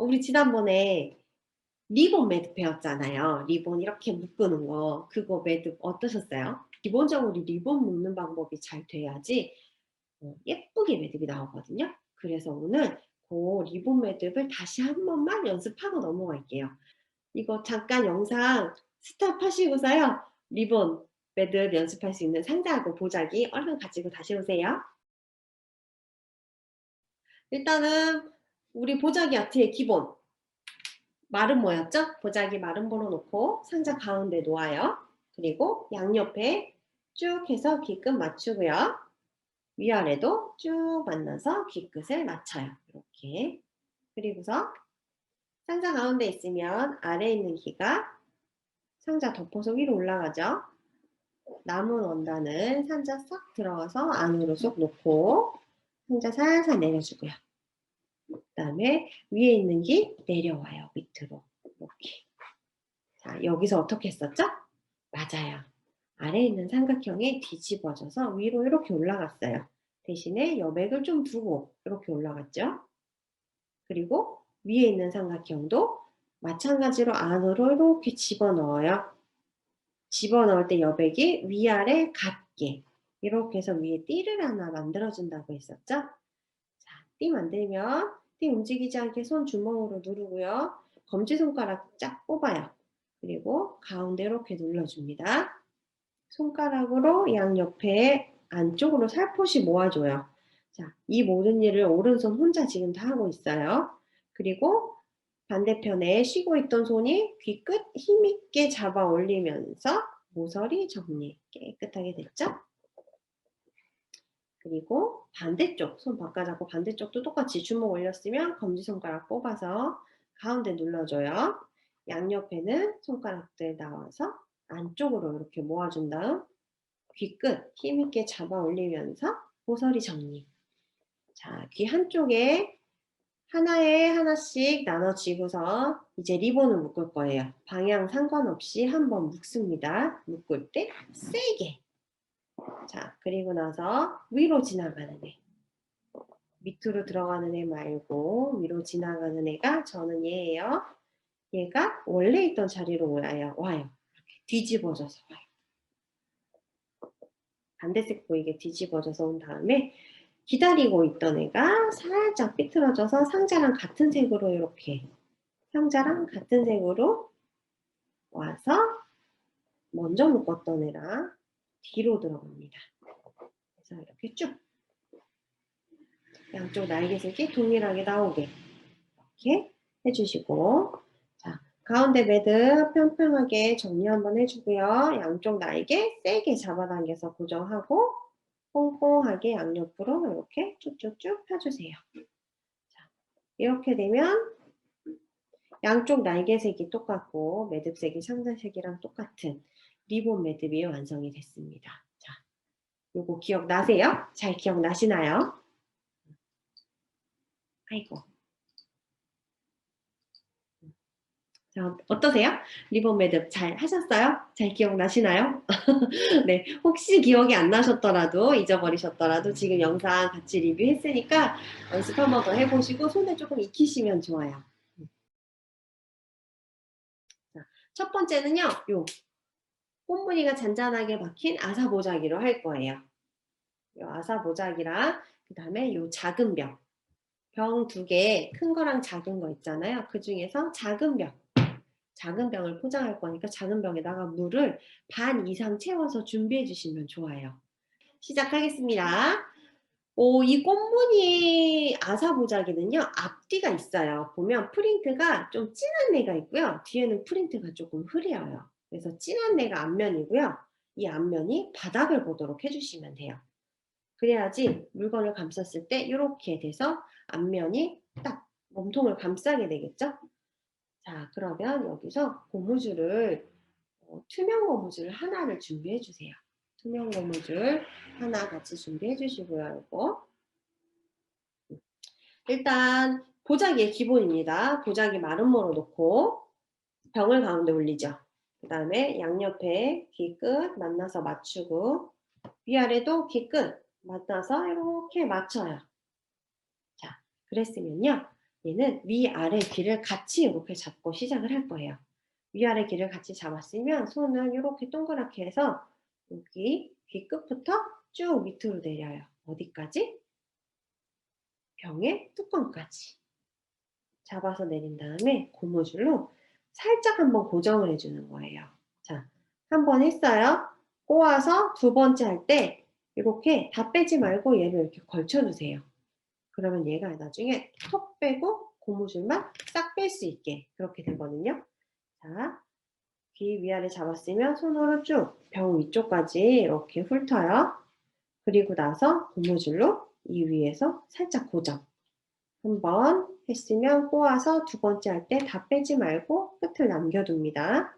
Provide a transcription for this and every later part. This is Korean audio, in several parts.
우리 지난번에 리본 매듭 배웠잖아요. 리본 이렇게 묶는 거. 그거 매듭 어떠셨어요? 기본적으로 리본 묶는 방법이 잘 돼야지 예쁘게 매듭이 나오거든요. 그래서 오늘 그 리본 매듭을 다시 한 번만 연습하고 넘어갈게요. 이거 잠깐 영상 스탑하시고서요. 리본 매듭 연습할 수 있는 상자하고 보자기 얼른 가지고 다시 오세요. 일단은 우리 보자기 아트의 기본 마른 모였죠? 보자기 마른 모로 놓고 상자 가운데 놓아요. 그리고 양옆에 쭉 해서 귀끝 맞추고요. 위아래도 쭉 만나서 귀끝을 맞춰요. 이렇게. 그리고서 상자 가운데 있으면 아래에 있는 귀가 상자 덮어서 위로 올라가죠. 남은 원단은 상자 싹 들어가서 안으로 쏙 놓고 상자 살살 내려주고요. 그 다음에 위에 있는 귀 내려와요. 밑으로. 이렇게. 자, 여기서 어떻게 했었죠? 맞아요. 아래에 있는 삼각형이 뒤집어져서 위로 이렇게 올라갔어요. 대신에 여백을 좀 두고 이렇게 올라갔죠. 그리고 위에 있는 삼각형도 마찬가지로 안으로 이렇게 집어넣어요. 집어넣을 때 여백이 위아래 같게 이렇게 해서 위에 띠를 하나 만들어준다고 했었죠. 자, 띠 만들면 띠 움직이지 않게 손 주먹으로 누르고요. 검지손가락 쫙 뽑아요. 그리고 가운데 이렇게 눌러줍니다. 손가락으로 양옆에 안쪽으로 살포시 모아줘요. 자, 이 모든 일을 오른손 혼자 지금 다 하고 있어요. 그리고 반대편에 쉬고 있던 손이 귀끝 힘있게 잡아 올리면서 모서리 정리 깨끗하게 됐죠? 그리고 반대쪽 손 바꿔잡고 반대쪽도 똑같이 주먹 올렸으면 검지손가락 뽑아서 가운데 눌러줘요. 양옆에는 손가락들 나와서 안쪽으로 이렇게 모아준 다음 귀끝 힘있게 잡아 올리면서 모서리 정리. 자, 귀 한쪽에 하나에 하나씩 나눠지고서 이제 리본을 묶을 거예요. 방향 상관없이 한번 묶습니다. 묶을 때 세게. 자, 그리고 나서 위로 지나가는 애. 밑으로 들어가는 애 말고 위로 지나가는 애가 저는 얘예요. 얘가 원래 있던 자리로 와요. 이렇게 뒤집어져서 와요. 반대색 보이게 뒤집어져서 온 다음에 기다리고 있던 애가 살짝 삐뚤어져서 상자랑 같은 색으로 이렇게 상자랑 같은 색으로 와서 먼저 묶었던 애랑 뒤로 들어갑니다. 그래서 이렇게 쭉 양쪽 날개색이 동일하게 나오게 이렇게 해주시고 자 가운데 매듭 평평하게 정리 한번 해주고요. 양쪽 날개 세게 잡아당겨서 고정하고 뽕뽕하게 양옆으로 이렇게 쭉쭉쭉 펴주세요. 자, 이렇게 되면 양쪽 날개색이 똑같고 매듭색이 상자색이랑 똑같은 리본 매듭이 완성이 됐습니다. 자, 요거 기억나세요? 잘 기억나시나요? 아이고. 자, 어떠세요? 리본 매듭 잘 하셨어요? 잘 기억나시나요? 네, 혹시 기억이 안 나셨더라도 잊어버리셨더라도 지금 영상 같이 리뷰했으니까 연습 한 번 더 해보시고 손에 조금 익히시면 좋아요. 자, 첫 번째는요. 요 꽃무늬가 잔잔하게 박힌 아사보자기로 할 거예요. 요 아사보자기랑 그 다음에 요 작은 병. 병 두 개, 큰 거랑 작은 거 있잖아요. 그 중에서 작은 병을 포장할 거니까 작은 병에다가 물을 반 이상 채워서 준비해 주시면 좋아요. 시작하겠습니다. 이 꽃무늬 아사보자기는요. 앞뒤가 있어요. 보면 프린트가 좀 진한 애가 있고요. 뒤에는 프린트가 조금 흐려요. 그래서 진한 애가 앞면이고요. 이 앞면이 바닥을 보도록 해주시면 돼요. 그래야지 물건을 감쌌을 때 이렇게 돼서 앞면이 딱 몸통을 감싸게 되겠죠? 자, 그러면 여기서 고무줄을 투명 고무줄 하나를 준비해 주세요. 투명 고무줄 하나 같이 준비해 주시고요. 이거 일단 보자기의 기본입니다. 보자기 마름모로 놓고 병을 가운데 올리죠. 그 다음에 양옆에 귀끝 만나서 맞추고 위아래도 귀끝 만나서 이렇게 맞춰요. 자, 그랬으면요. 얘는 위아래 귀를 같이 이렇게 잡고 시작을 할 거예요. 위아래 귀를 같이 잡았으면 손을 이렇게 동그랗게 해서 여기 귀 끝부터 쭉 밑으로 내려요. 어디까지? 병의 뚜껑까지. 잡아서 내린 다음에 고무줄로 살짝 한번 고정을 해주는 거예요. 자, 한 번 했어요. 꼬아서 두 번째 할 때 이렇게 다 빼지 말고 얘를 이렇게 걸쳐주세요. 그러면 얘가 나중에 톡 빼고 고무줄만 싹 뺄 수 있게 그렇게 되거든요. 자, 귀 위아래 잡았으면 손으로 쭉 병 위쪽까지 이렇게 훑어요. 그리고 나서 고무줄로 이 위에서 살짝 고정. 한 번 했으면 꼬아서 두 번째 할 때 다 빼지 말고 끝을 남겨둡니다.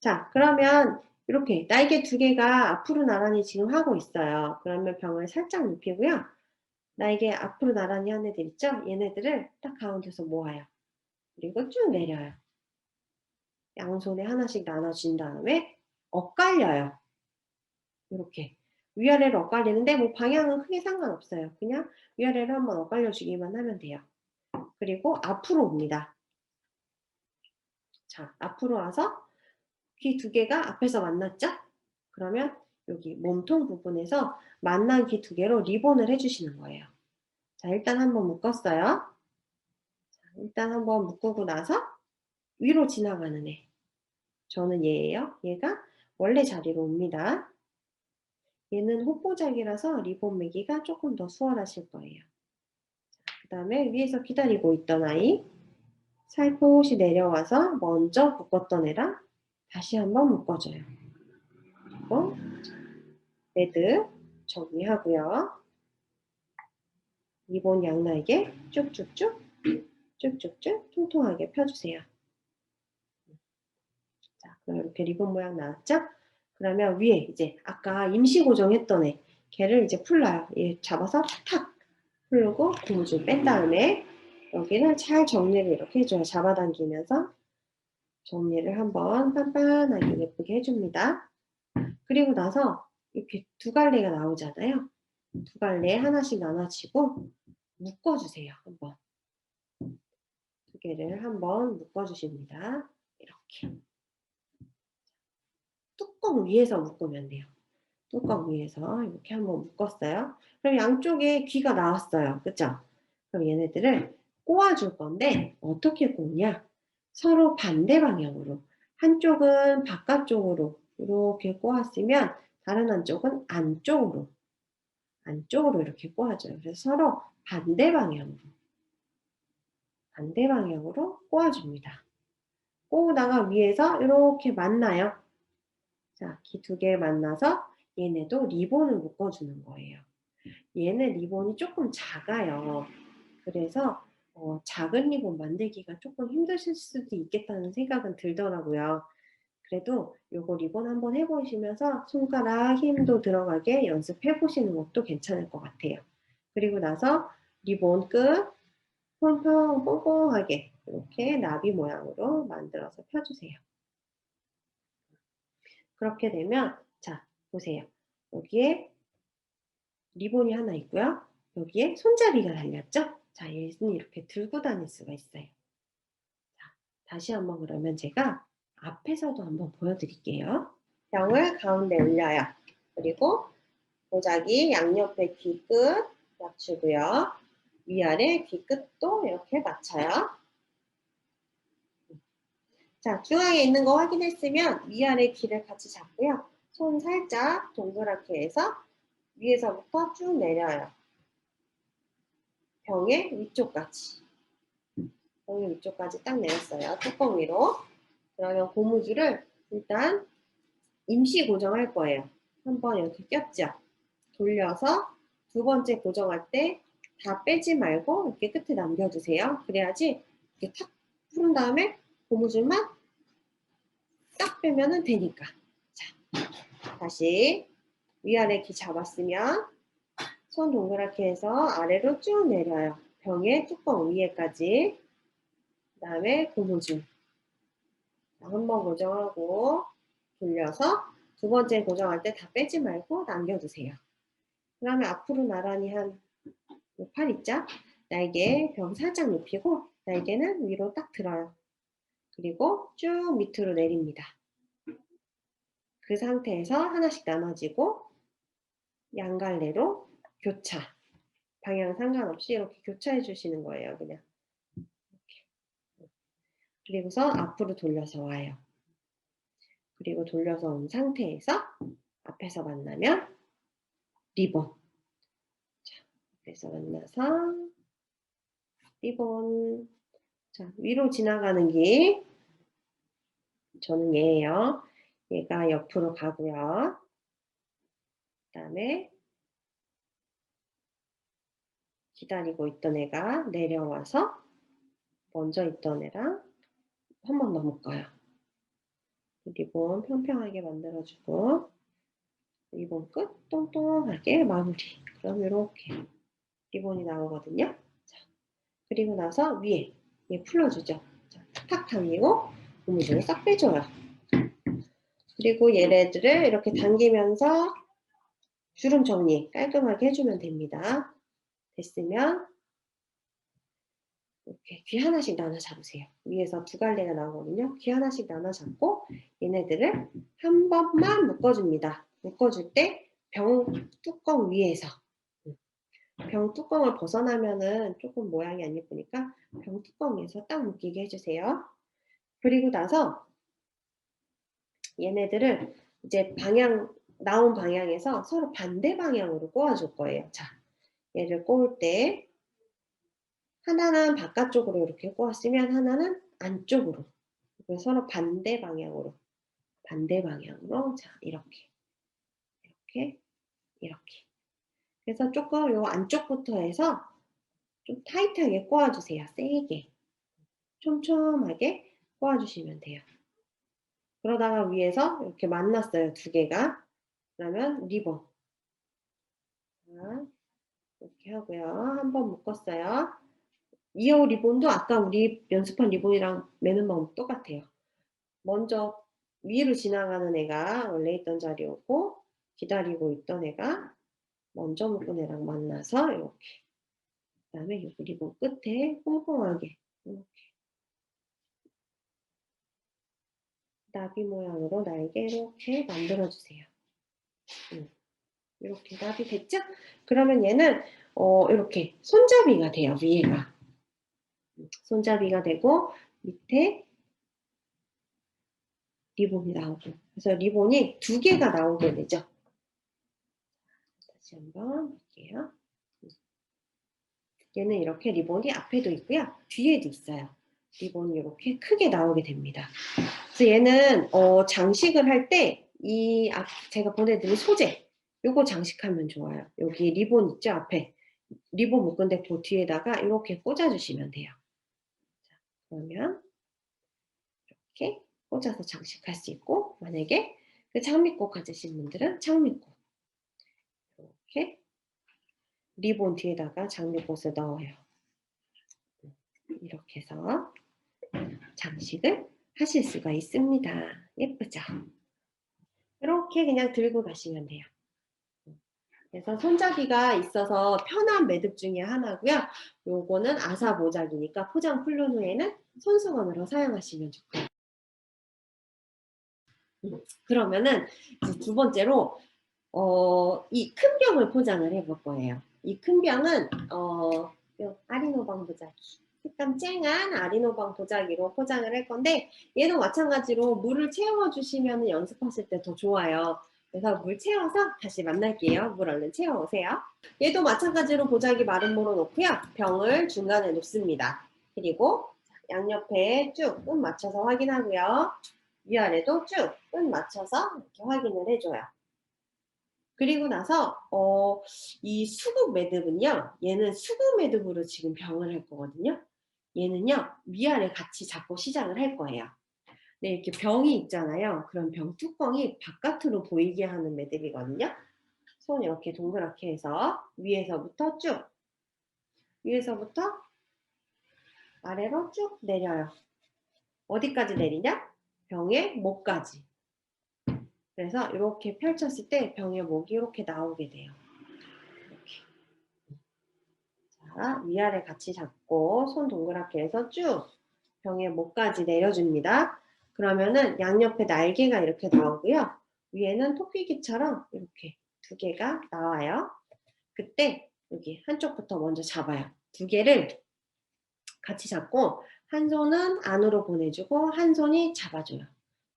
자, 그러면 이렇게 날개 두 개가 앞으로 나란히 지금 하고 있어요. 그러면 병을 살짝 눕히고요. 날개 앞으로 나란히 한 애들 있죠? 얘네들을 딱 가운데서 모아요. 그리고 쭉 내려요. 양손에 하나씩 나눠준 다음에 엇갈려요. 이렇게 위아래로 엇갈리는데 뭐 방향은 크게 상관없어요. 그냥 위아래로 한번 엇갈려 주기만 하면 돼요. 그리고 앞으로 옵니다. 자, 앞으로 와서 귀 두 개가 앞에서 만났죠? 그러면 여기 몸통 부분에서 만난 귀 두 개로 리본을 해주시는 거예요. 자, 일단 한번 묶었어요. 자, 일단 한번 묶고 나서 위로 지나가는 애. 저는 얘예요. 얘가 원래 자리로 옵니다. 얘는 호포작이라서 리본 매기가 조금 더 수월하실 거예요. 그 다음에 위에서 기다리고 있던 아이 살포시 내려와서 먼저 묶었던 애랑 다시 한번 묶어줘요. 그리고 레드 정리하고요. 리본 양날개 쭉쭉쭉 쭉쭉쭉 통통하게 펴주세요. 자, 그럼 이렇게 리본 모양 나왔죠? 그러면 위에 이제 아까 임시 고정했던 애 걔를 이제 풀러요. 얘 잡아서 탁 풀고 고무줄 뺀 다음에 여기는 잘 정리를 이렇게 해줘요. 잡아당기면서 정리를 한번 빤빤하게 예쁘게 해줍니다. 그리고 나서 이렇게 두 갈래가 나오잖아요. 두 갈래 하나씩 나눠지고 묶어주세요. 한번 두 개를 한번 묶어주십니다. 이렇게 뚜껑 위에서 묶으면 돼요. 뚜껑 위에서 이렇게 한번 묶었어요. 그럼 양쪽에 귀가 나왔어요. 그쵸? 그럼 얘네들을 꼬아줄 건데 어떻게 꼬냐? 서로 반대 방향으로. 한쪽은 바깥쪽으로 이렇게 꼬았으면 다른 한쪽은 안쪽으로 이렇게 꼬아줘요. 그래서 서로 반대 방향으로 꼬아줍니다. 꼬우다가 위에서 이렇게 만나요. 자, 귀 두 개 만나서 얘네도 리본을 묶어주는 거예요. 얘는 리본이 조금 작아요. 그래서 작은 리본 만들기가 조금 힘드실 수도 있겠다는 생각은 들더라고요. 그래도 요거 리본 한번 해보시면서 손가락 힘도 들어가게 연습해 보시는 것도 괜찮을 것 같아요. 그리고 나서 리본 끝 펑펑 뽕뽕하게 이렇게 나비 모양으로 만들어서 펴주세요. 그렇게 되면 자 보세요. 여기에 리본이 하나 있고요. 여기에 손잡이가 달렸죠? 자, 얘는 이렇게 들고 다닐 수가 있어요. 자, 다시 한번 그러면 제가 앞에서도 한번 보여드릴게요. 병을 가운데 올려요. 그리고 보자기 양옆에 귀 끝 맞추고요. 위아래 귀 끝도 이렇게 맞춰요. 자, 중앙에 있는 거 확인했으면 위아래 귀를 같이 잡고요. 손 살짝 동그랗게 해서 위에서부터 쭉 내려요. 병의 위쪽까지. 병의 위쪽까지 딱 내렸어요. 뚜껑 위로. 그러면 고무줄을 일단 임시 고정할 거예요. 한번 이렇게 꼈죠. 돌려서 두 번째 고정할 때 다 빼지 말고 이렇게 끝에 남겨주세요. 그래야지 이렇게 탁 풀은 다음에 고무줄만 딱 빼면 되니까. 자, 다시 위아래 귀 잡았으면 손 동그랗게 해서 아래로 쭉 내려요. 병의 뚜껑 위에까지. 그 다음에 고무줄. 한번 고정하고 돌려서 두 번째 고정할 때 다 빼지 말고 남겨두세요. 그 다음에 앞으로 나란히 한 팔 있죠? 날개 병 살짝 눕히고 날개는 위로 딱 들어요. 그리고 쭉 밑으로 내립니다. 그 상태에서 하나씩 나눠지고 양갈래로 교차. 방향 상관없이 이렇게 교차해 주시는 거예요. 그냥. 이렇게. 그리고서 앞으로 돌려서 와요. 그리고 돌려서 온 상태에서 앞에서 만나면 리본. 자, 앞에서 만나서 리본. 자, 위로 지나가는 길. 저는 얘예요. 얘가 옆으로 가고요. 그다음에 기다리고 있던 애가 내려와서 먼저 있던 애랑 한 번 더 묶어요. 리본 평평하게 만들어주고 리본 끝 똥똥하게 마무리. 그럼 이렇게 리본이 나오거든요. 자, 그리고 나서 위에 얘 풀어주죠. 자, 탁 당기고 고무줄을 싹 빼줘요. 그리고 얘네들을 이렇게 당기면서 주름 정리 깔끔하게 해주면 됩니다. 됐으면 이렇게 귀 하나씩 나눠 잡으세요. 위에서 두 갈래가 나오거든요. 귀 하나씩 나눠 잡고 얘네들을 한 번만 묶어줍니다. 묶어줄 때 병 뚜껑 위에서 병 뚜껑을 벗어나면은 조금 모양이 안 예쁘니까 병 뚜껑 위에서 딱 묶이게 해주세요. 그리고 나서 얘네들을 이제 방향 나온 방향에서 서로 반대 방향으로 꼬아줄 거예요. 자, 얘를 꼬을 때 하나는 바깥쪽으로 이렇게 꼬았으면 하나는 안쪽으로. 그래서 서로 반대 방향으로. 자, 이렇게. 이렇게. 그래서 조금 요 안쪽부터 해서 좀 타이트하게 꼬아주세요. 세게. 촘촘하게 꼬아주시면 돼요. 그러다가 위에서 이렇게 만났어요. 두 개가. 그러면 리본. 자, 이렇게 하고요. 한 번 묶었어요. 이어 리본도 아까 우리 연습한 리본이랑 매는 방법 똑같아요. 먼저 위로 지나가는 애가 원래 있던 자리에 오고 기다리고 있던 애가 먼저 묶은 애랑 만나서 이렇게. 그 다음에 요 리본 끝에 뽕뽕하게 이렇게 나비 모양으로 날개 이렇게 만들어주세요. 이렇게 나비 됐죠? 그러면 얘는 이렇게 손잡이가 돼요. 위에가. 손잡이가 되고 밑에 리본이 나오고. 그래서 리본이 두 개가 나오게 되죠. 다시 한번 볼게요. 얘는 이렇게 리본이 앞에도 있고요. 뒤에도 있어요. 리본이 이렇게 크게 나오게 됩니다. 그래서 얘는 장식을 할 때 제가 보내드린 소재 요거 장식하면 좋아요. 여기 리본 있죠? 앞에. 리본 묶은 데 그 뒤에다가 이렇게 꽂아주시면 돼요. 자, 그러면 이렇게 꽂아서 장식할 수 있고 만약에 그 장미꽃 가지신 분들은 장미꽃 이렇게 리본 뒤에다가 장미꽃을 넣어요. 이렇게 해서 장식을 하실 수가 있습니다. 예쁘죠? 이렇게 그냥 들고 가시면 돼요. 그래서 손잡이가 있어서 편한 매듭 중에 하나고요. 요거는 아사 모작이니까 포장 풀른 후에는 손수건으로 사용하시면 좋고요. 그러면은 이제 두 번째로 이 큰 병을 포장을 해볼 거예요. 이 큰 병은 아리노방 보자기 색감 쨍한 아리노방 보자기로 포장을 할 건데 얘도 마찬가지로 물을 채워주시면 연습하실 때 더 좋아요. 그래서 물 채워서 다시 만날게요. 물 얼른 채워오세요. 얘도 마찬가지로 보자기 마른 물을 놓고요. 병을 중간에 놓습니다. 그리고 양옆에 쭉 끈 맞춰서 확인하고요. 위아래도 쭉 끈 맞춰서 이렇게 확인을 해줘요. 그리고 나서 이 수국 매듭은요. 얘는 수국 매듭으로 지금 병을 할 거거든요. 얘는요. 위아래 같이 잡고 시작을 할 거예요. 네, 이렇게 병이 있잖아요. 그럼 병 뚜껑이 바깥으로 보이게 하는 매듭이거든요. 손 이렇게 동그랗게 해서 위에서부터 쭉 위에서부터 아래로 쭉 내려요. 어디까지 내리냐? 병의 목까지. 그래서 이렇게 펼쳤을 때 병의 목이 이렇게 나오게 돼요. 이렇게. 자, 위아래 같이 잡고 손 동그랗게 해서 쭉 병의 목까지 내려줍니다. 그러면은 양옆에 날개가 이렇게 나오고요. 위에는 토끼기처럼 이렇게 두 개가 나와요. 그때 여기 한쪽부터 먼저 잡아요. 두 개를 같이 잡고 한 손은 안으로 보내주고 한 손이 잡아줘요.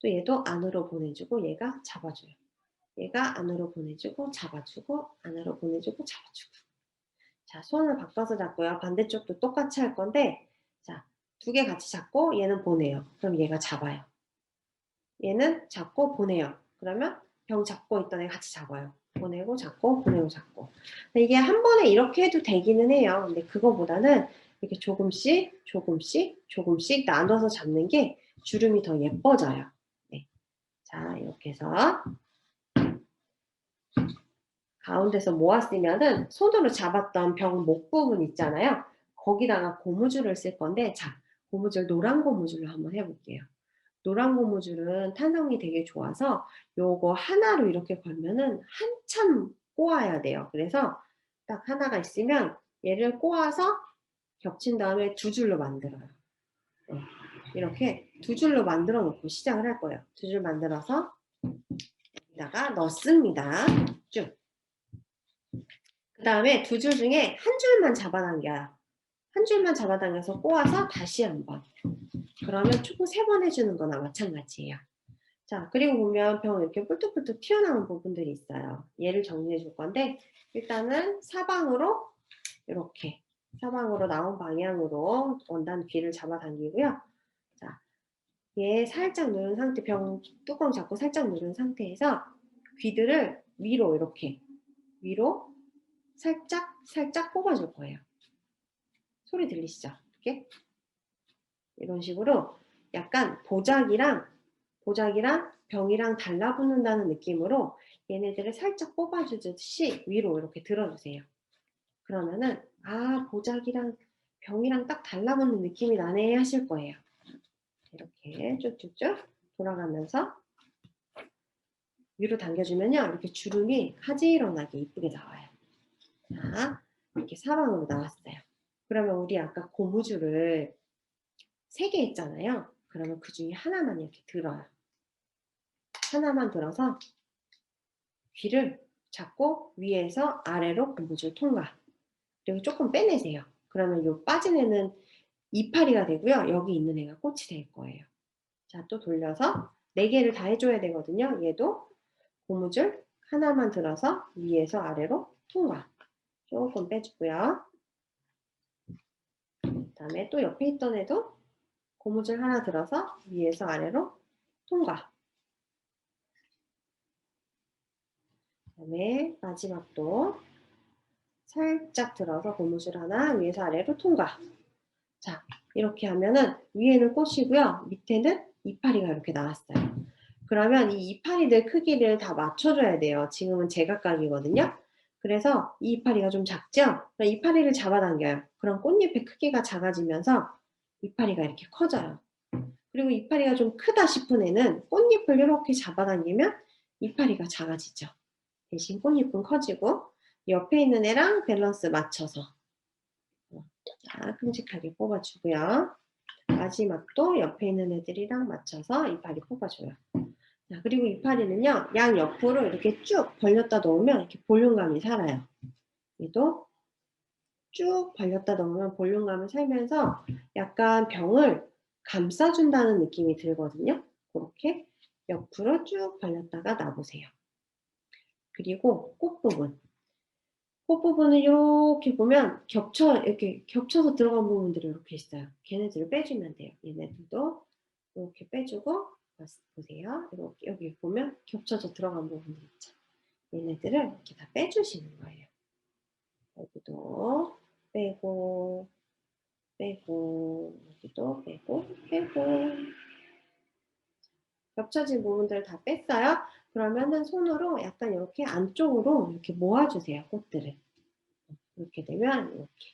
또 얘도 안으로 보내주고 얘가 잡아줘요. 얘가 안으로 보내주고 잡아주고 안으로 보내주고 잡아주고. 자, 손을 바꿔서 잡고요. 반대쪽도 똑같이 할 건데 자, 두 개 같이 잡고 얘는 보내요. 그럼 얘가 잡아요. 얘는 잡고 보내요. 그러면 병 잡고 있던 애 같이 잡아요. 보내고 잡고 보내고 잡고. 이게 한 번에 이렇게 해도 되기는 해요. 근데 그거보다는 이렇게 조금씩 조금씩 조금씩 나눠서 잡는 게 주름이 더 예뻐져요. 네. 자, 이렇게 해서 가운데서 모았으면은 손으로 잡았던 병 목 부분 있잖아요. 거기다가 고무줄을 쓸 건데 자, 고무줄 노란 고무줄로 한번 해볼게요. 노란 고무줄은 탄성이 되게 좋아서 요거 하나로 이렇게 걸면은 한참 꼬아야 돼요. 그래서 딱 하나가 있으면 얘를 꼬아서 겹친 다음에 두 줄로 만들어요. 네. 이렇게 두 줄로 만들어 놓고 시작을 할 거예요. 두 줄 만들어서 여기다가 넣습니다. 쭉. 그 다음에 두 줄 중에 한 줄만 잡아당겨요. 한 줄만 잡아당겨서 꼬아서 다시 한번. 그러면 총 3번 해주는 거나 마찬가지예요. 자, 그리고 보면 병 이렇게 뿔뚝뿔뚝 튀어나온 부분들이 있어요. 얘를 정리해 줄 건데 일단은 사방으로 이렇게 사방으로 나온 방향으로 원단 귀를 잡아당기고요. 자, 얘 살짝 누른 상태, 병 뚜껑 잡고 살짝 누른 상태에서 귀들을 위로 이렇게 위로 살짝 살짝 뽑아줄 거예요. 소리 들리시죠? 이렇게 이런 식으로 약간 보자기랑 병이랑 달라붙는다는 느낌으로 얘네들을 살짝 뽑아주듯이 위로 이렇게 들어주세요. 그러면은 아, 보자기랑 병이랑 딱 달라붙는 느낌이 나네 하실 거예요. 이렇게 쭉쭉쭉 돌아가면서 위로 당겨주면요. 이렇게 주름이 가지런하게 이쁘게 나와요. 자, 이렇게 사방으로 나왔어요. 그러면 우리 아까 고무줄을 3개 했잖아요. 그러면 그 중에 하나만 이렇게 들어요. 하나만 들어서 귀를 잡고 위에서 아래로 고무줄 통과. 그리고 조금 빼내세요. 그러면 요 빠진 애는 이파리가 되고요. 여기 있는 애가 꽃이 될 거예요. 자, 또 돌려서 4개를 다 해줘야 되거든요. 얘도 고무줄 하나만 들어서 위에서 아래로 통과. 조금 빼주고요. 그 다음에 또 옆에 있던 애도 고무줄 하나 들어서 위에서 아래로 통과. 그 다음에 마지막도 살짝 들어서 고무줄 하나 위에서 아래로 통과. 자, 이렇게 하면은 위에는 꽃이고요. 밑에는 이파리가 이렇게 나왔어요. 그러면 이 이파리들 크기를 다 맞춰줘야 돼요. 지금은 제각각이거든요. 그래서 이 이파리가 좀 작죠? 이파리를 잡아당겨요. 그럼 꽃잎의 크기가 작아지면서 이파리가 이렇게 커져요. 그리고 이파리가 좀 크다 싶은 애는 꽃잎을 이렇게 잡아당기면 이파리가 작아지죠. 대신 꽃잎은 커지고 옆에 있는 애랑 밸런스 맞춰서 자, 큼직하게 뽑아주고요. 마지막도 옆에 있는 애들이랑 맞춰서 이파리 뽑아줘요. 자, 그리고 이파리는요, 양 옆으로 이렇게 쭉 벌렸다 놓으면 이렇게 볼륨감이 살아요. 얘도 쭉 벌렸다 놓으면 볼륨감을 살면서 약간 병을 감싸준다는 느낌이 들거든요. 그렇게 옆으로 쭉 벌렸다가 놔보세요. 그리고 꽃부분. 꽃부분을 이렇게 보면 이렇게 겹쳐서 들어간 부분들이 이렇게 있어요. 걔네들을 빼주면 돼요. 얘네들도 이렇게 빼주고 보세요. 이렇게 여기 보면 겹쳐서 들어간 부분들 있죠. 얘네들을 이렇게 다 빼주시는 거예요. 여기도 빼고 빼고 여기도 빼고 빼고 겹쳐진 부분들을 다 뺐어요. 그러면은 손으로 약간 이렇게 안쪽으로 이렇게 모아주세요. 꽃들을. 이렇게 되면 이렇게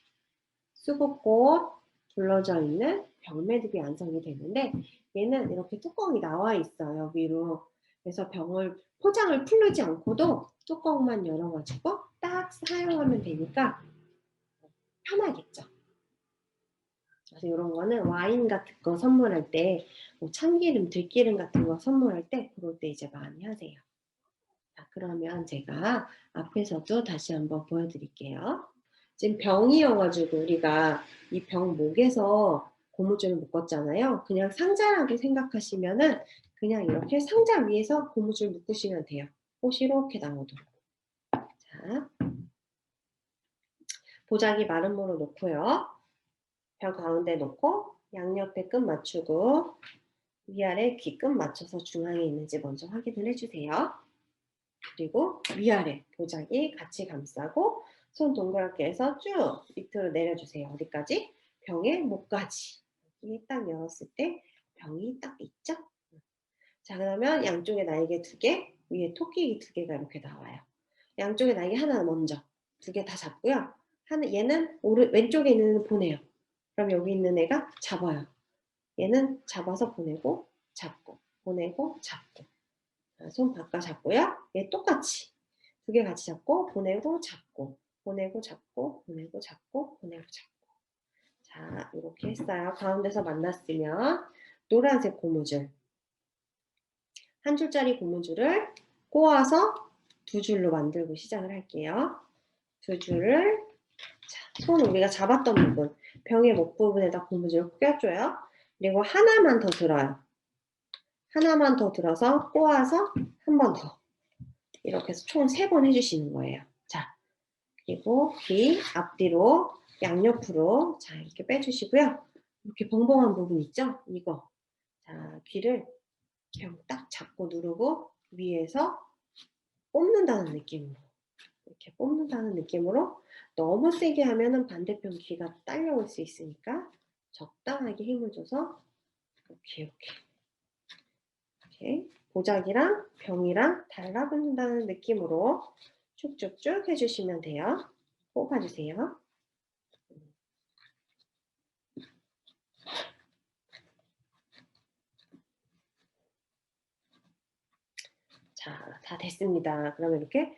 수국꽃 둘러져 있는 병매듭이 완성이 되는데 얘는 이렇게 뚜껑이 나와 있어요. 위로. 그래서 포장을 풀르지 않고도 뚜껑만 열어가지고 딱 사용하면 되니까 편하겠죠. 그래서 이런 거는 와인 같은 거 선물할 때, 뭐 참기름, 들기름 같은 거 선물할 때, 그럴 때 이제 많이 하세요. 자, 그러면 제가 앞에서도 다시 한번 보여드릴게요. 지금 병이어가지고 우리가 이 병 목에서 고무줄을 묶었잖아요. 그냥 상자라고 생각하시면은 그냥 이렇게 상자 위에서 고무줄 묶으시면 돼요. 꽃이 이렇게 나오도록. 자, 보자기 마름모로 놓고요. 병 가운데 놓고 양옆에 끝 맞추고 위아래 귀 끝 맞춰서 중앙에 있는지 먼저 확인을 해주세요. 그리고 위아래 보자기 같이 감싸고 손 동그랗게 해서 쭉 밑으로 내려주세요. 어디까지? 병의 목까지. 여기 딱 열었을 때 병이 딱 있죠? 자, 그러면 양쪽에 날개 2개, 위에 토끼 2개가 이렇게 나와요. 양쪽에 날개 하나 먼저, 2개 다 잡고요. 얘는 왼쪽에 있는 애는 보내요. 그럼 여기 있는 애가 잡아요. 얘는 잡아서 보내고 잡고 보내고 잡고. 손 바꿔 잡고요. 얘 똑같이 2개 같이 잡고 보내고 잡고 보내고 잡고 보내고 잡고 보내고 잡고. 자, 이렇게 했어요. 가운데서 만났으면 노란색 고무줄 한 줄짜리 고무줄을 꼬아서 2줄로 만들고 시작을 할게요. 2줄을 손 우리가 잡았던 부분 병의 목 부분에다 고무줄을 껴줘요. 그리고 하나만 더 들어요. 하나만 더 들어서 꼬아서 한 번 더. 이렇게 해서 총 3번 해주시는 거예요. 자, 그리고 귀 앞뒤로 양옆으로 자 이렇게 빼주시고요. 이렇게 벙벙한 부분 있죠? 이거. 자, 귀를 그냥 딱 잡고 누르고 위에서 뽑는다는 느낌으로 이렇게 뽑는다는 느낌으로 너무 세게 하면은 반대편 귀가 딸려올 수 있으니까 적당하게 힘을 줘서 이렇게 보자기랑 병이랑 달라붙는다는 느낌으로 쭉쭉쭉 해주시면 돼요. 뽑아주세요. 자, 다 됐습니다. 그러면 이렇게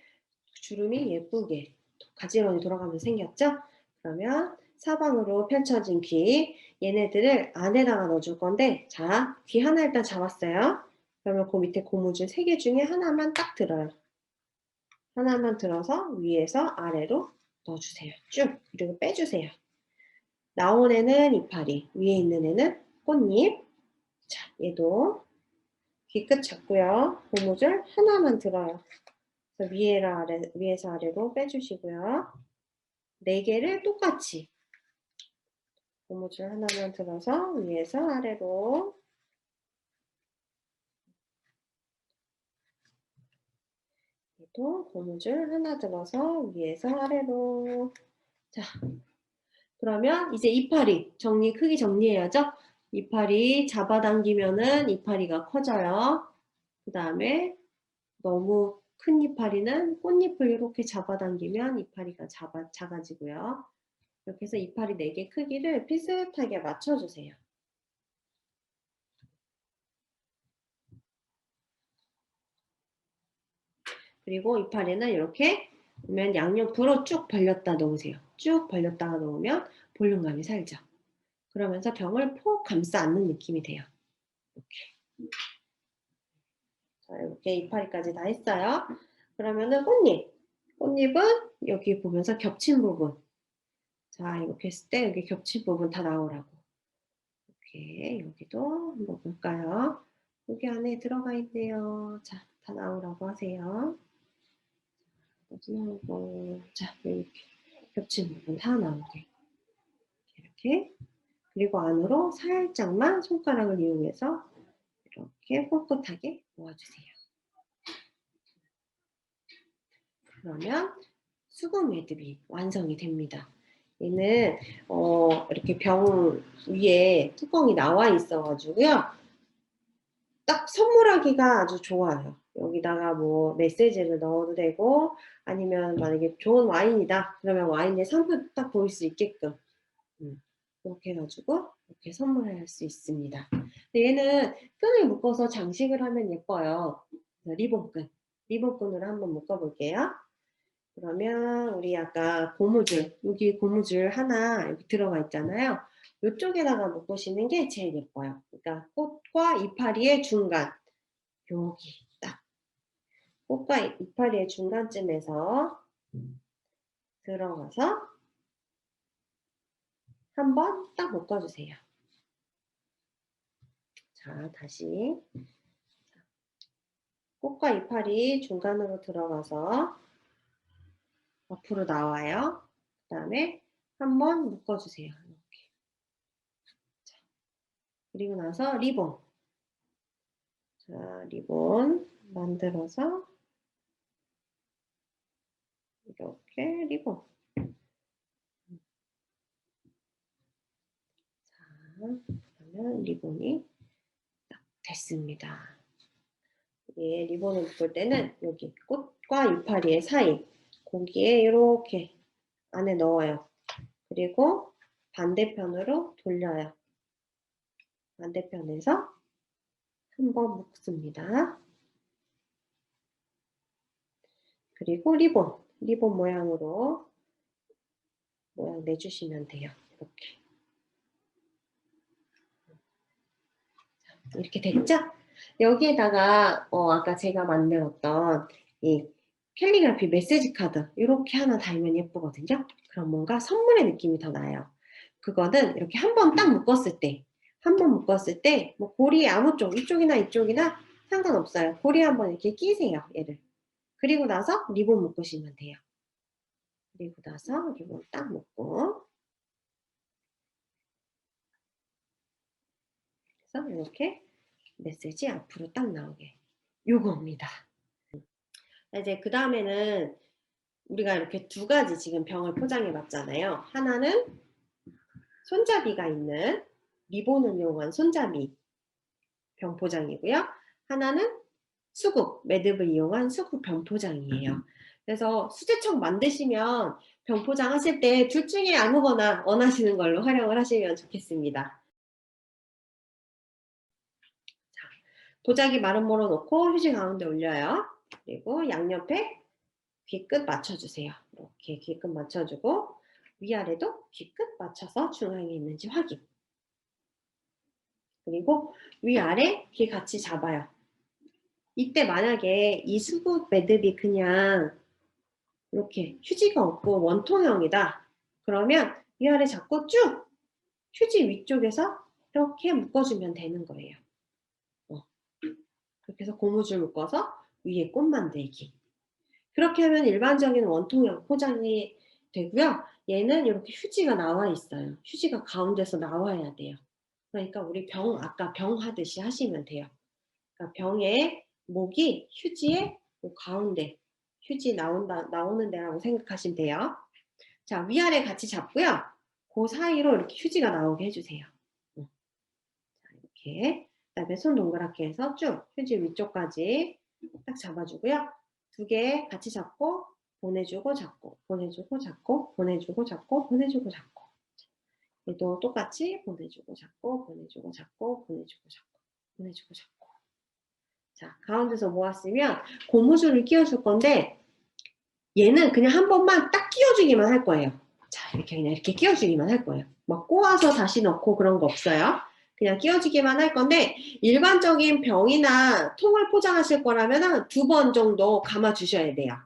주름이 예쁘게 가지런히 돌아가면서 생겼죠? 그러면 사방으로 펼쳐진 귀, 얘네들을 안에다가 넣어줄 건데, 자, 귀 하나 일단 잡았어요. 그러면 그 밑에 고무줄 3개 중에 하나만 딱 들어요. 하나만 들어서 위에서 아래로 넣어주세요. 쭉, 그리고 빼주세요. 나온 애는 이파리, 위에 있는 애는 꽃잎. 자, 얘도 귀 끝 잡고요. 고무줄 하나만 들어요. 위에서 아래로 빼주시고요. 4개를 똑같이 고무줄 하나만 들어서 위에서 아래로 또 고무줄 하나 들어서 위에서 아래로. 자, 그러면 이제 이파리 크기 정리해야죠. 이파리 잡아당기면은 이파리가 커져요. 그 다음에 너무 큰 이파리는 꽃잎을 이렇게 잡아당기면 이파리가 작아지고요. 이렇게 해서 이파리 4개 크기를 비슷하게 맞춰주세요. 그리고 이파리는 이렇게 보면 양옆으로 쭉 벌렸다 놓으세요. 쭉 벌렸다가 놓으면 볼륨감이 살죠. 그러면서 병을 폭 감싸 안는 느낌이 돼요. 이렇게. 자, 이렇게 이파리까지 다 했어요. 그러면은 꽃잎은 여기 보면서 겹친 부분. 자, 이렇게 했을 때 여기 겹친 부분 다 나오라고. 이렇게 여기도 한번 볼까요? 여기 안에 들어가 있네요. 자, 다 나오라고 하세요. 나오고, 자, 이렇게 겹친 부분 다 나오게. 이렇게. 그리고 안으로 살짝만 손가락을 이용해서 이렇게 꼿꼿하게 모아주세요. 그러면 수분 매듭이 완성이 됩니다. 얘는 이렇게 병 위에 뚜껑이 나와 있어가지고요. 딱 선물하기가 아주 좋아요. 여기다가 뭐 메시지를 넣어도 되고 아니면 만약에 좋은 와인이다 그러면 와인의 상표 딱 보일 수 있게끔 이렇게 해가지고 이렇게 선물할 수 있습니다. 근데 얘는 끈을 묶어서 장식을 하면 예뻐요. 리본끈으로 한번 묶어볼게요. 그러면 우리 아까 고무줄, 여기 고무줄 하나 여기 들어가 있잖아요. 이쪽에다가 묶으시는 게 제일 예뻐요. 그러니까 꽃과 이파리의 중간, 여기 딱 꽃과 이파리의 중간쯤에서 들어가서 한번 딱 묶어주세요. 자, 다시 꽃과 이파리 중간으로 들어가서 앞으로 나와요. 그 다음에 한번 묶어주세요. 이렇게. 자, 그리고 나서 리본. 자, 리본 만들어서 이렇게 리본. 자, 그러면 리본이 딱 됐습니다. 예, 리본을 묶을 때는 여기 꽃과 이파리의 사이, 거기에 이렇게 안에 넣어요. 그리고 반대편으로 돌려요. 반대편에서 한번 묶습니다. 그리고 리본 모양으로 모양 내주시면 돼요. 이렇게 됐죠? 여기에다가 아까 제가 만들었던 이 캘리그라피 메시지 카드 이렇게 하나 달면 예쁘거든요. 그럼 뭔가 선물의 느낌이 더 나요. 그거는 이렇게 한 번 딱 묶었을 때, 뭐 고리 아무 쪽, 이쪽이나 이쪽이나 상관없어요. 고리 한번 이렇게 끼세요, 얘를. 그리고 나서 리본 묶으시면 돼요. 그리고 나서 리본 딱 묶고, 그래서 이렇게 메시지 앞으로 딱 나오게. 요겁니다. 이제 그 다음에는 우리가 이렇게 두 가지 지금 병을 포장해 봤잖아요. 하나는 손잡이가 있는 리본을 이용한 손잡이 병 포장이고요. 하나는 수국, 매듭을 이용한 수국 병 포장이에요. 그래서 수제청 만드시면 병 포장하실 때 둘 중에 아무거나 원하시는 걸로 활용을 하시면 좋겠습니다. 자, 도자기 마른 모로 놓고 휴지 가운데 올려요. 그리고 양옆에 귀끝 맞춰주세요. 이렇게 귀끝 맞춰주고 위아래도 귀끝 맞춰서 중앙에 있는지 확인. 그리고 위아래 귀 같이 잡아요. 이때 만약에 이 수국 매듭이 그냥 이렇게 휴지가 없고 원통형이다. 그러면 위아래 잡고 쭉 휴지 위쪽에서 이렇게 묶어주면 되는 거예요. 그렇게 해서 고무줄 묶어서 위에 꽃 만들기. 그렇게 하면 일반적인 원통형 포장이 되고요. 얘는 이렇게 휴지가 나와 있어요. 휴지가 가운데서 나와야 돼요. 그러니까 우리 아까 병 하듯이 하시면 돼요. 그러니까 병의 목이 휴지의 가운데, 휴지 나오는 데라고 생각하시면 돼요. 자, 위아래 같이 잡고요. 그 사이로 이렇게 휴지가 나오게 해주세요. 자, 이렇게. 그다음에 손 동그랗게 해서 쭉 휴지 위쪽까지 딱 잡아주고요. 두 개 같이 잡고 보내주고 잡고 보내주고 잡고 보내주고 잡고 보내주고 잡고 얘도 똑같이 보내주고 잡고 보내주고 잡고 보내주고 잡고 보내주고 잡고. 자, 가운데서 모았으면 고무줄을 끼워줄 건데 얘는 그냥 한 번만 딱 끼워주기만 할 거예요. 자, 이렇게 그냥 이렇게 끼워주기만 할 거예요. 막 꼬아서 다시 넣고 그런 거 없어요. 그냥 끼워주기만 할 건데 일반적인 병이나 통을 포장하실 거라면 2번 정도 감아 주셔야 돼요.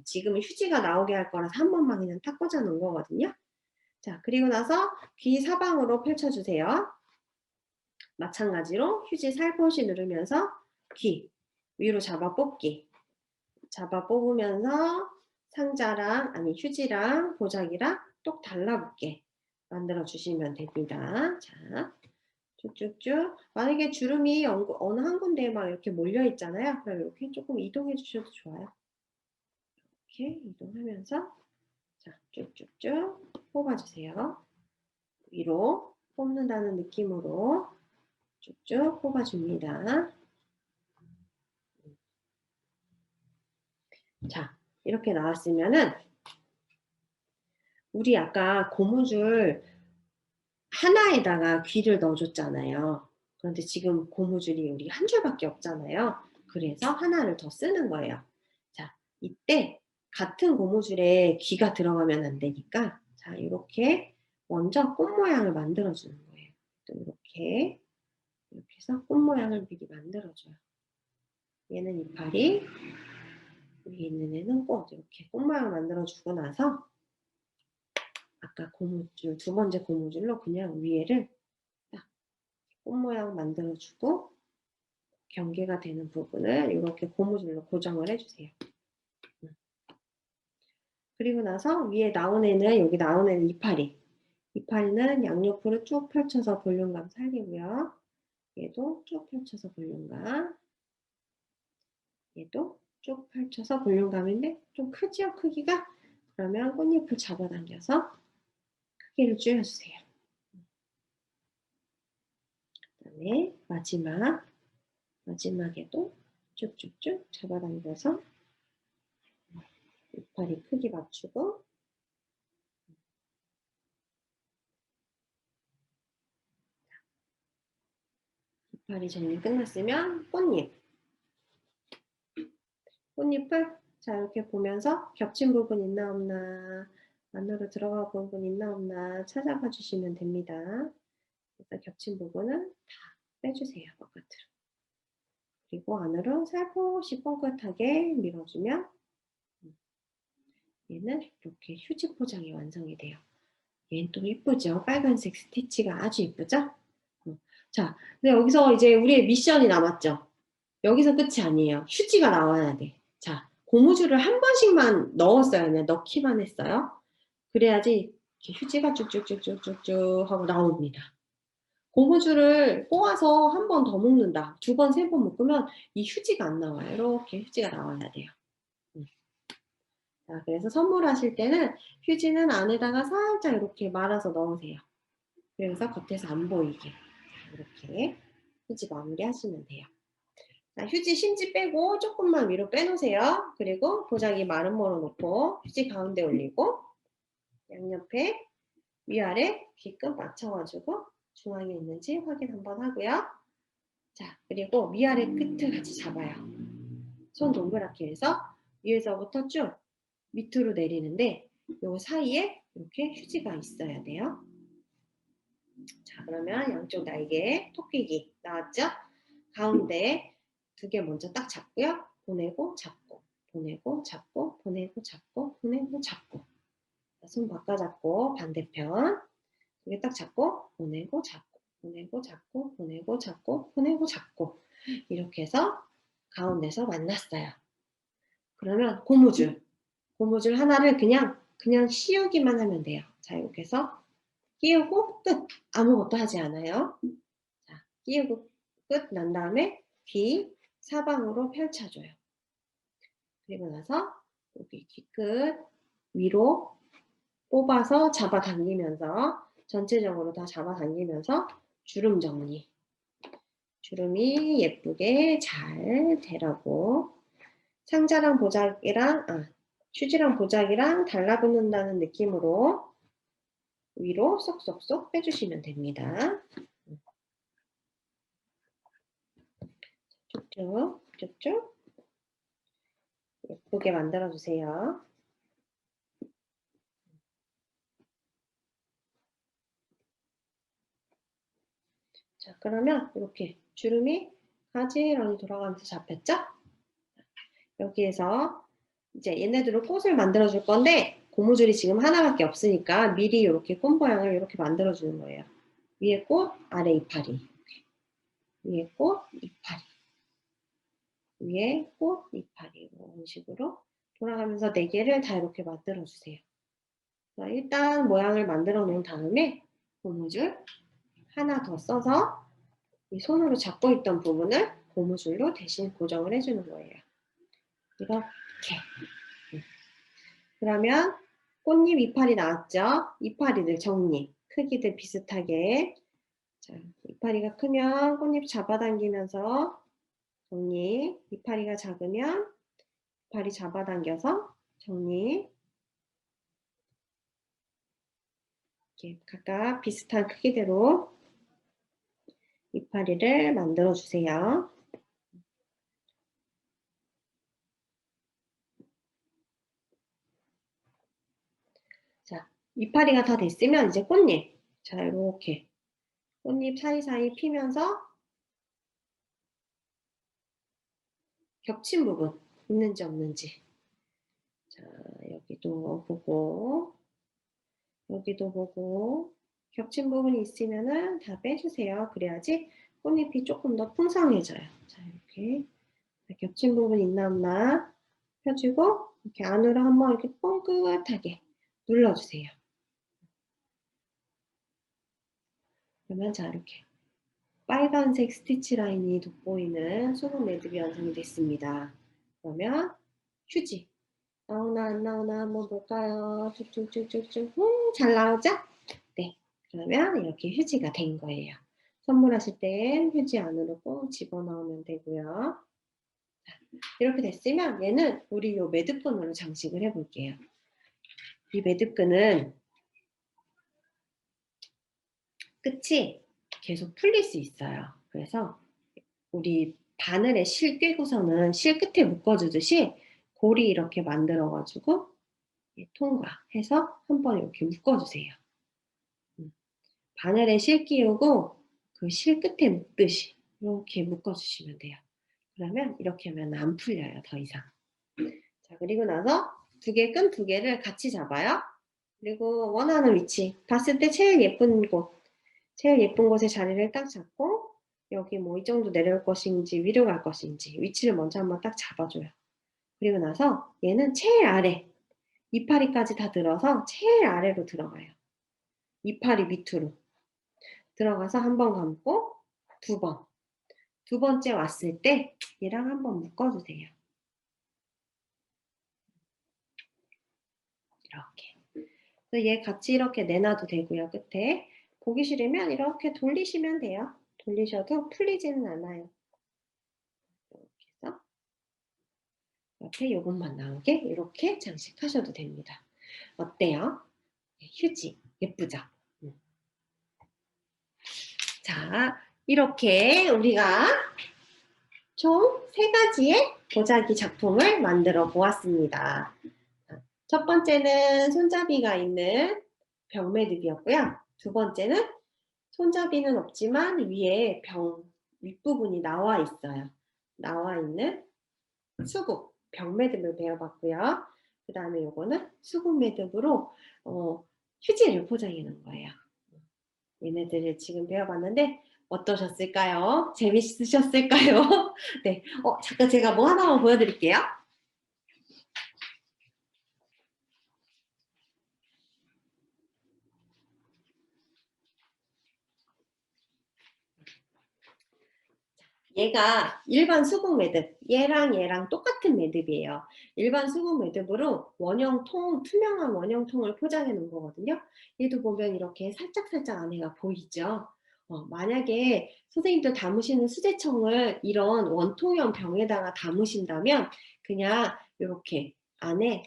지금은 휴지가 나오게 할 거라서 한 번만 그냥 탁 꽂아 놓은 거거든요. 자, 그리고 나서 귀 사방으로 펼쳐주세요. 마찬가지로 휴지 살포시 누르면서 귀 위로 잡아 뽑기. 잡아 뽑으면서 상자랑 휴지랑 보자기랑 똑 달라붙게 만들어 주시면 됩니다. 자, 쭉쭉쭉. 만약에 주름이 어느 한 군데에 막 이렇게 몰려 있잖아요. 그럼 이렇게 조금 이동해 주셔도 좋아요. 이렇게 이동하면서 자, 쭉쭉쭉 뽑아주세요. 위로 뽑는다는 느낌으로 쭉쭉 뽑아줍니다. 자, 이렇게 나왔으면은 우리 아까 고무줄 하나에다가 귀를 넣어줬잖아요. 그런데 지금 고무줄이 우리 한 줄밖에 없잖아요. 그래서 하나를 더 쓰는 거예요. 자, 이때 같은 고무줄에 귀가 들어가면 안 되니까 자 이렇게 먼저 꽃 모양을 만들어 주는 거예요. 또 이렇게 해서 꽃 모양을 미리 만들어 줘요. 얘는 이파리, 위에 있는 애는 꽃. 이렇게 꽃 모양을 만들어 주고 나서 아까 고무줄 두 번째 고무줄로 그냥 위에를 딱 꽃 모양 만들어 주고 경계가 되는 부분을 이렇게 고무줄로 고정을 해주세요. 그리고 나서 위에 나온 애는 여기 나온 애는 이파리. 이파리는 양옆으로 쭉 펼쳐서 볼륨감 살리고요. 얘도 쭉 펼쳐서 볼륨감. 얘도 쭉 펼쳐서 볼륨감인데 좀 크죠? 크기가? 그러면 꽃잎을 잡아당겨서 크기를 줄여주세요. 그 다음에 마지막에도 쭉쭉쭉 잡아당겨서 이파리 크기 맞추고 이파리 정리 끝났으면 꽃잎을 자 이렇게 보면서 겹친 부분 있나 없나 안으로 들어가 본 부분 있나 없나 찾아봐 주시면 됩니다. 그래서 겹친 부분은 다 빼주세요. 바깥으로. 그리고 안으로 살포시 뻥긋하게 밀어주면 얘는 이렇게 휴지 포장이 완성이 돼요. 얘는 또 이쁘죠? 빨간색 스티치가 아주 이쁘죠? 자, 근데 여기서 이제 우리의 미션이 남았죠? 여기서 끝이 아니에요. 휴지가 나와야 돼. 자, 고무줄을 한 번씩만 넣었어요. 그냥 넣기만 했어요. 그래야지 휴지가 쭉쭉쭉쭉쭉 하고 나옵니다. 고무줄을 꼬아서 한 번 더 묶는다. 두 번, 세 번 묶으면 이 휴지가 안 나와요. 이렇게 휴지가 나와야 돼요. 자, 그래서 선물하실 때는 휴지는 안에다가 살짝 이렇게 말아서 넣으세요. 그래서 겉에서 안 보이게. 이렇게 휴지 마무리 하시면 돼요. 자, 휴지 심지 빼고 조금만 위로 빼놓으세요. 그리고 보자기 마른 모로 놓고 휴지 가운데 올리고 양옆에 위아래 귀끝 맞춰가지고 중앙에 있는지 확인 한번 하고요. 자, 그리고 위아래 끝을 같이 잡아요. 손 동그랗게 해서 위에서부터 쭉 밑으로 내리는데 요 사이에 이렇게 휴지가 있어야 돼요. 자, 그러면 양쪽 날개 토끼기 나왔죠? 가운데 두 개 먼저 딱 잡고요. 보내고 잡고 보내고 잡고 보내고 잡고 보내고 잡고 손 바꿔 잡고 반대편 두 개 딱 잡고 보내고 잡고 보내고 잡고 보내고 잡고 보내고 잡고 이렇게 해서 가운데서 만났어요. 그러면 고무줄 하나를 그냥 씌우기만 하면 돼요. 자, 이렇게 해서 끼우고 끝. 아무것도 하지 않아요. 자, 끼우고 끝 난 다음에 귀 사방으로 펼쳐줘요. 그리고 나서 여기 귀끝 위로 뽑아서 잡아당기면서 전체적으로 다 잡아당기면서 주름 정리. 주름이 예쁘게 잘 되라고 상자랑 보자기랑 휴지랑 보자기랑 달라붙는다는 느낌으로 위로 쏙쏙쏙 빼주시면 됩니다. 쭉쭉 쭉쭉 예쁘게 만들어주세요. 자, 그러면 이렇게 주름이 가지런히 돌아가면서 잡혔죠? 여기에서 이제 얘네들로 꽃을 만들어 줄 건데 고무줄이 지금 하나밖에 없으니까 미리 이렇게 꽃 모양을 이렇게 만들어 주는 거예요. 위에 꽃, 아래 이파리. 위에 꽃, 이파리. 위에 꽃, 이파리. 이런 식으로 돌아가면서 4개를 다 이렇게 만들어 주세요. 자, 일단 모양을 만들어 놓은 다음에 고무줄 하나 더 써서 이 손으로 잡고 있던 부분을 고무줄로 대신 고정을 해주는 거예요. 이렇게. 그러면 꽃잎 이파리 나왔죠? 이파리들 정리. 크기들 비슷하게. 자, 이파리가 크면 꽃잎 잡아당기면서 정리. 이파리가 작으면 이파리 잡아당겨서 정리. 이렇게 각각 비슷한 크기대로 이파리를 만들어 주세요. 자, 이파리가 다 됐으면 이제 꽃잎. 자, 이렇게 꽃잎 사이사이 피면서 겹친 부분 있는지 없는지. 자, 여기도 보고, 여기도 보고, 겹친 부분이 있으면은 다 빼주세요. 그래야지 꽃잎이 조금 더 풍성해져요. 자, 이렇게 겹친 부분 있나 없나 펴주고, 이렇게 안으로 한번 이렇게 뻥긋하게 눌러주세요. 그러면 자, 이렇게 빨간색 스티치 라인이 돋보이는 수분 매듭이 완성이 됐습니다. 그러면 휴지 나오나 안 나오나 한번 볼까요? 쭉쭉쭉쭉쭉 잘 나오죠? 네, 그러면 이렇게 휴지가 된 거예요. 선물하실 땐 휴지 안으로 꼭 집어넣으면 되고요. 이렇게 됐으면 얘는 우리 요 매듭끈으로 장식을 해볼게요. 이 매듭끈은 끝이 계속 풀릴 수 있어요. 그래서 우리 바늘에 실 꿰고서는 실 끝에 묶어주듯이 고리 이렇게 만들어가지고 통과해서 한번 이렇게 묶어주세요. 바늘에 실 끼우고 그 실 끝에 묶듯이 이렇게 묶어주시면 돼요. 그러면 이렇게 하면 안 풀려요, 더 이상. 자, 그리고 나서 끈 두 개를 같이 잡아요. 그리고 원하는 위치, 봤을 때 제일 예쁜 곳, 제일 예쁜 곳에 자리를 딱 잡고 여기 뭐 이 정도 내려올 것인지 위로 갈 것인지 위치를 먼저 한번 딱 잡아줘요. 그리고 나서 얘는 제일 아래, 이파리까지 다 들어서 제일 아래로 들어가요. 이파리 밑으로 들어가서 한 번 감고 두 번. 두 번째 왔을 때 얘랑 한번 묶어주세요. 이렇게. 그래서 얘 같이 이렇게 내놔도 되고요. 끝에. 보기 싫으면 이렇게 돌리시면 돼요. 돌리셔도 풀리지는 않아요. 이렇게 해서 옆에 요것만 나오게 이렇게 장식하셔도 됩니다. 어때요? 휴지 예쁘죠? 자, 이렇게 우리가 총 3가지의 보자기 작품을 만들어 보았습니다. 첫 번째는 손잡이가 있는 병매듭이었고요. 두 번째는 손잡이는 없지만 위에 윗부분이 나와 있어요. 나와 있는 수국, 병매듭을 배워봤고요. 그 다음에 요거는 수국 매듭으로 휴지를 포장해 놓은 거예요. 얘네들을 지금 배워봤는데 어떠셨을까요? 재밌으셨을까요? 네, 잠깐 제가 뭐 하나만 보여드릴게요. 얘가 일반 수국 매듭, 얘랑 똑같은 매듭이에요. 일반 수국 매듭으로 투명한 원형통을 포장해 놓은 거거든요. 얘도 보면 이렇게 살짝살짝 안에가 보이죠? 만약에 선생님들 담으시는 수제청을 이런 원통형 병에다가 담으신다면 그냥 이렇게 안에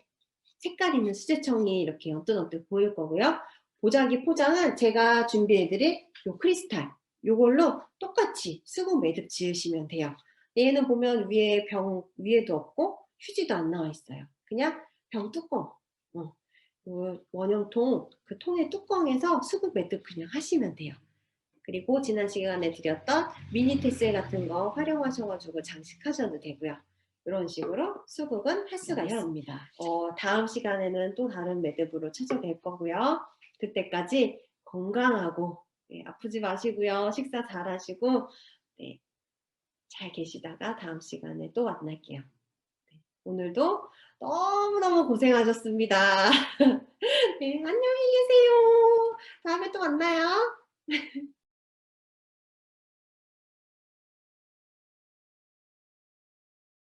색깔 있는 수제청이 이렇게 언뜻언뜻 보일 거고요. 보자기 포장은 제가 준비해드릴 요 크리스탈 요걸로 똑같이 수국 매듭 지으시면 돼요. 얘는 보면 위에도 없고 휴지도 안 나와 있어요. 그냥 병 뚜껑 그 원형통 그 통의 뚜껑에서 수국 매듭 그냥 하시면 돼요. 그리고 지난 시간에 드렸던 미니 테슬 같은 거 활용하셔가지고 장식하셔도 되고요. 이런 식으로 수국은 할 수가 있습니다. 다음 시간에는 또 다른 매듭으로 찾아뵐 거고요. 그때까지 건강하고 아프지 마시고요. 식사 잘 하시고 잘 계시다가 다음 시간에 또 만날게요. 오늘도 너무너무 고생하셨습니다. 네, 안녕히 계세요. 다음에 또 만나요.